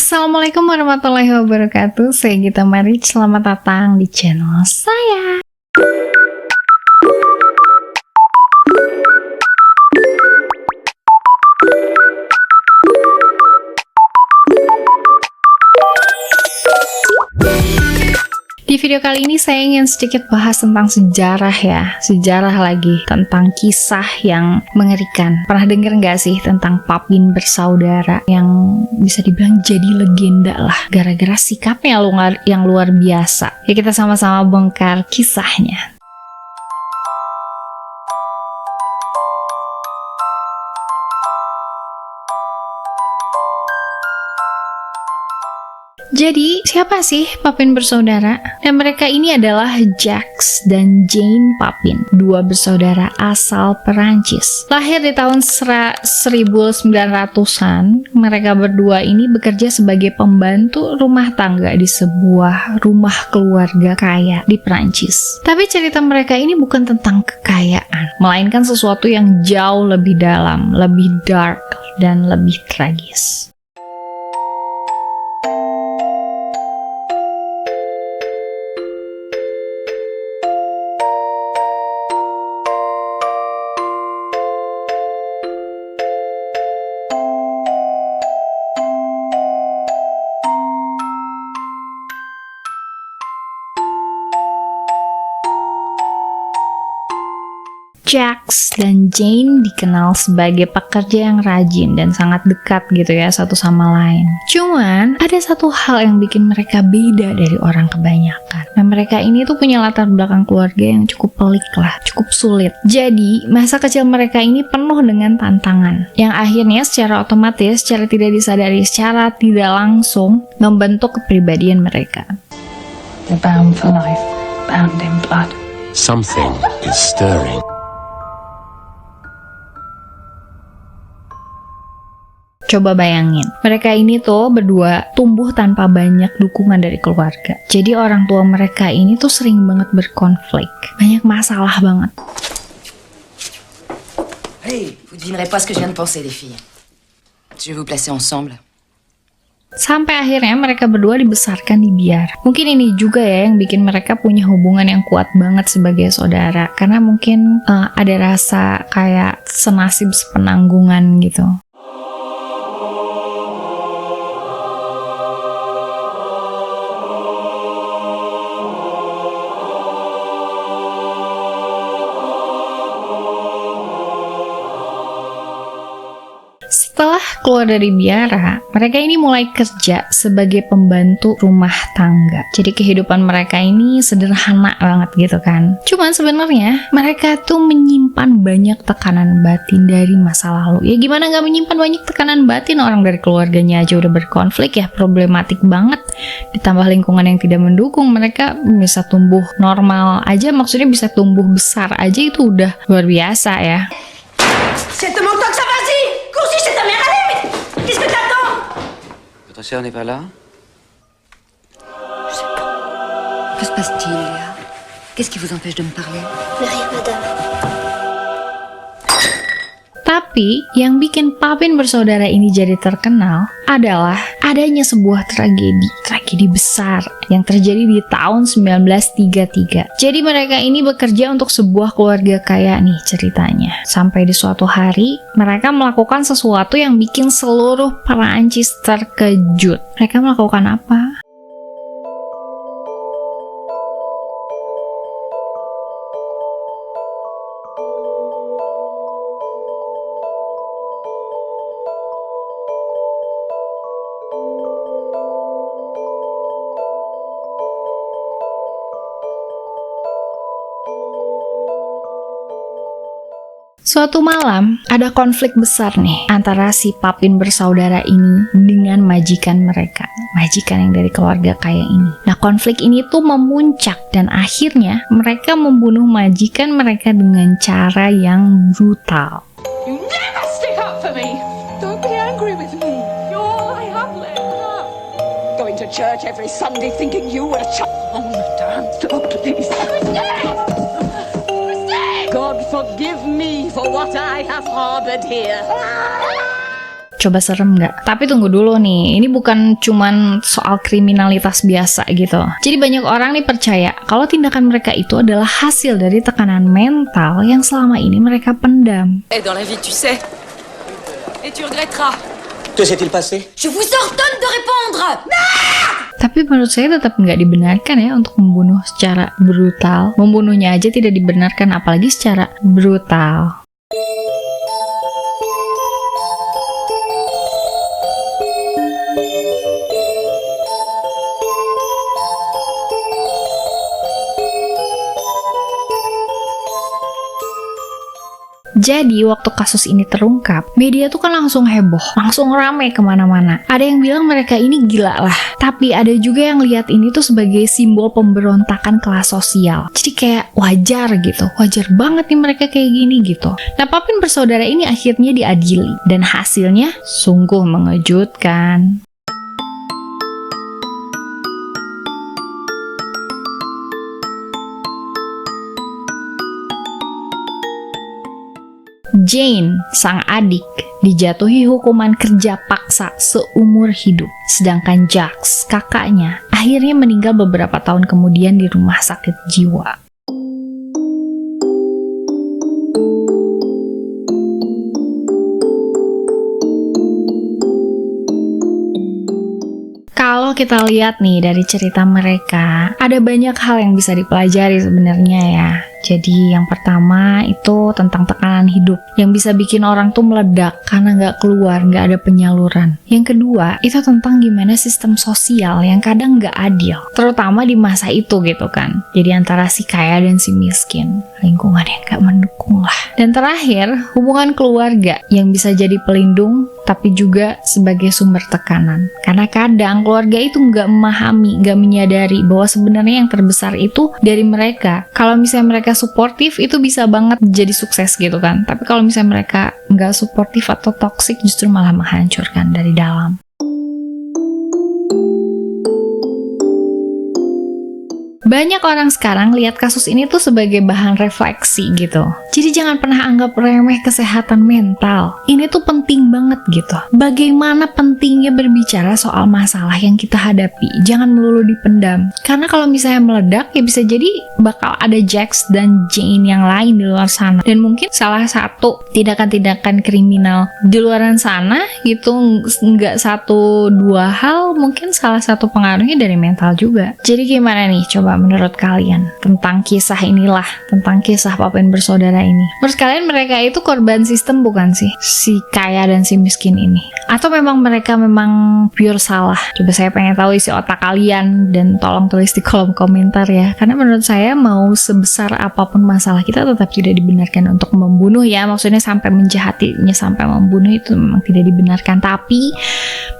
Assalamualaikum warahmatullahi wabarakatuh. Saya Gita Marich. Selamat datang di channel saya. Di video kali ini saya ingin sedikit bahas tentang sejarah ya. Sejarah lagi tentang kisah yang mengerikan. Pernah denger nggak sih tentang Papin bersaudara yang bisa dibilang jadi legenda lah gara-gara sikapnya yang luar biasa. Ya kita sama-sama bongkar kisahnya. Jadi, siapa sih Papin bersaudara? Dan mereka ini adalah Jacques dan Jane Papin, dua bersaudara asal Perancis. Lahir di tahun 1900-an, mereka berdua ini bekerja sebagai pembantu rumah tangga di sebuah rumah keluarga kaya di Perancis. Tapi cerita mereka ini bukan tentang kekayaan, melainkan sesuatu yang jauh lebih dalam, lebih dark, dan lebih tragis. Jacques dan Jane dikenal sebagai pekerja yang rajin dan sangat dekat gitu ya satu sama lain. Cuman ada satu hal yang bikin mereka beda dari orang kebanyakan. Nah mereka ini tuh punya latar belakang keluarga yang cukup pelik lah, cukup sulit. Jadi masa kecil mereka ini penuh dengan tantangan yang akhirnya secara otomatis, secara tidak disadari, secara tidak langsung membentuk kepribadian mereka. They're bound for life, bound in blood. Something is stirring. Coba bayangin, mereka ini tuh berdua tumbuh tanpa banyak dukungan dari keluarga. Jadi orang tua mereka ini tuh sering banget berkonflik. Banyak masalah banget. Hey, vous devinerez pas ce que je viens de penser, les filles. Je vais vous placer ensemble. Sampai akhirnya mereka berdua dibesarkan di biara. Mungkin ini juga ya yang bikin mereka punya hubungan yang kuat banget sebagai saudara. Karena mungkin ada rasa kayak senasib sepenanggungan gitu. Setelah keluar dari biara, mereka ini mulai kerja sebagai pembantu rumah tangga. Jadi kehidupan mereka ini sederhana banget gitu kan. Cuman sebenarnya mereka tuh menyimpan banyak tekanan batin dari masa lalu. Ya gimana nggak menyimpan banyak tekanan batin, orang dari keluarganya aja udah berkonflik ya, problematik banget. Ditambah lingkungan yang tidak mendukung, mereka bisa tumbuh normal aja, maksudnya bisa tumbuh besar aja itu udah luar biasa ya. C'est de mon temps que ça vas-y! Coursis chez ta mère, allez, mais qu'est-ce que t'attends? Votre sœur n'est pas là? Je sais pas. Que se passe-t-il, Léa? Qu'est-ce qui vous empêche de me parler? Rien, madame. Tapi yang bikin Papin bersaudara ini jadi terkenal adalah adanya sebuah tragedi besar yang terjadi di tahun 1933. Jadi mereka ini bekerja untuk sebuah keluarga kaya nih ceritanya. Sampai di suatu hari mereka melakukan sesuatu yang bikin seluruh Perancis terkejut. Mereka melakukan apa? Suatu malam, ada konflik besar nih antara si Papin bersaudara ini dengan majikan mereka. Majikan yang dari keluarga kaya ini. Nah, konflik ini tuh memuncak dan akhirnya mereka membunuh majikan mereka dengan cara yang brutal. You never stick up for me! Don't be angry with me. You're all I have left. Going to church every Sunday thinking you were a child. Oh, madame, stop, please. God forgive me for what I have harbored here. Coba serem nggak? Tapi tunggu dulu nih, ini bukan cuman soal kriminalitas biasa gitu. Jadi banyak orang nih percaya kalau tindakan mereka itu adalah hasil dari tekanan mental yang selama ini mereka pendam. Et dans la vie, tu sais. Et tu regretteras. Que s'est-il passé? Je vous ordonne de répondre. Tapi menurut saya tetap nggak dibenarkan ya untuk membunuh secara brutal. Membunuhnya aja tidak dibenarkan, apalagi secara brutal. Jadi waktu kasus ini terungkap, media tuh kan langsung heboh, langsung rame kemana-mana. Ada yang bilang mereka ini gila lah, tapi ada juga yang lihat ini tuh sebagai simbol pemberontakan kelas sosial. Jadi kayak wajar gitu, wajar banget nih mereka kayak gini gitu. Nah, Papin bersaudara ini akhirnya diadili, dan hasilnya sungguh mengejutkan. Jane, sang adik, dijatuhi hukuman kerja paksa seumur hidup. Sedangkan Jacques, kakaknya, akhirnya meninggal beberapa tahun kemudian di rumah sakit jiwa. Kalau kita lihat nih dari cerita mereka, ada banyak hal yang bisa dipelajari sebenarnya ya. Jadi yang pertama itu tentang tekanan hidup yang bisa bikin orang tuh meledak karena nggak keluar, nggak ada penyaluran. Yang kedua itu tentang gimana sistem sosial yang kadang nggak adil, terutama di masa itu gitu kan. Jadi antara si kaya dan si miskin, lingkungan yang nggak mendukung lah. Dan terakhir, hubungan keluarga yang bisa jadi pelindung tapi juga sebagai sumber tekanan. Karena kadang keluarga itu nggak memahami, nggak menyadari bahwa sebenarnya yang terbesar itu dari mereka. Kalau misalnya mereka suportif, itu bisa banget jadi sukses gitu kan. Tapi kalau misalnya mereka nggak suportif atau toksik, justru malah menghancurkan dari dalam. Banyak orang sekarang lihat kasus ini tuh sebagai bahan refleksi gitu. Jadi jangan pernah anggap remeh kesehatan mental. Ini tuh penting banget gitu. Bagaimana pentingnya berbicara soal masalah yang kita hadapi. Jangan melulu dipendam. Karena kalau misalnya meledak, ya bisa jadi bakal ada Jacques dan Jane yang lain di luar sana. Dan mungkin salah satu tindakan-tindakan kriminal di luar sana gitu, nggak satu dua hal, mungkin salah satu pengaruhnya dari mental juga. Jadi gimana nih coba menurut kalian tentang kisah inilah, tentang kisah Papin bersaudara ini? Menurut kalian mereka itu korban sistem bukan sih? Si kaya dan si miskin ini? Atau memang mereka memang pure salah? Coba saya pengen tahu isi otak kalian dan tolong tulis di kolom komentar ya. Karena menurut saya mau sebesar apapun masalah kita tetap tidak dibenarkan untuk membunuh ya. Maksudnya sampai menjahatinya, sampai membunuh itu memang tidak dibenarkan. Tapi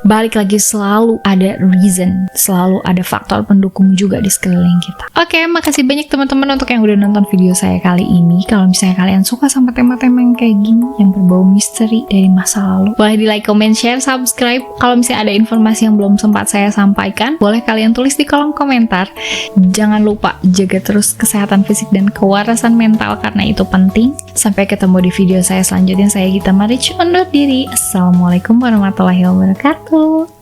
balik lagi selalu ada reason, selalu ada faktor pendukung juga di sekeliling kita. Oke, makasih banyak teman-teman untuk yang udah nonton video saya kali ini. Kalau misalnya kalian suka sama tema-tema yang kayak gini, yang berbau misteri dari masa lalu, boleh di like, comment, share, subscribe. Kalau misalnya ada informasi yang belum sempat saya sampaikan, boleh kalian tulis di kolom komentar. Jangan lupa jaga terus kesehatan fisik dan kewarasan mental karena itu penting. Sampai ketemu di video saya selanjutnya. Saya Gita Maric undur diri. Assalamualaikum warahmatullahi wabarakatuh.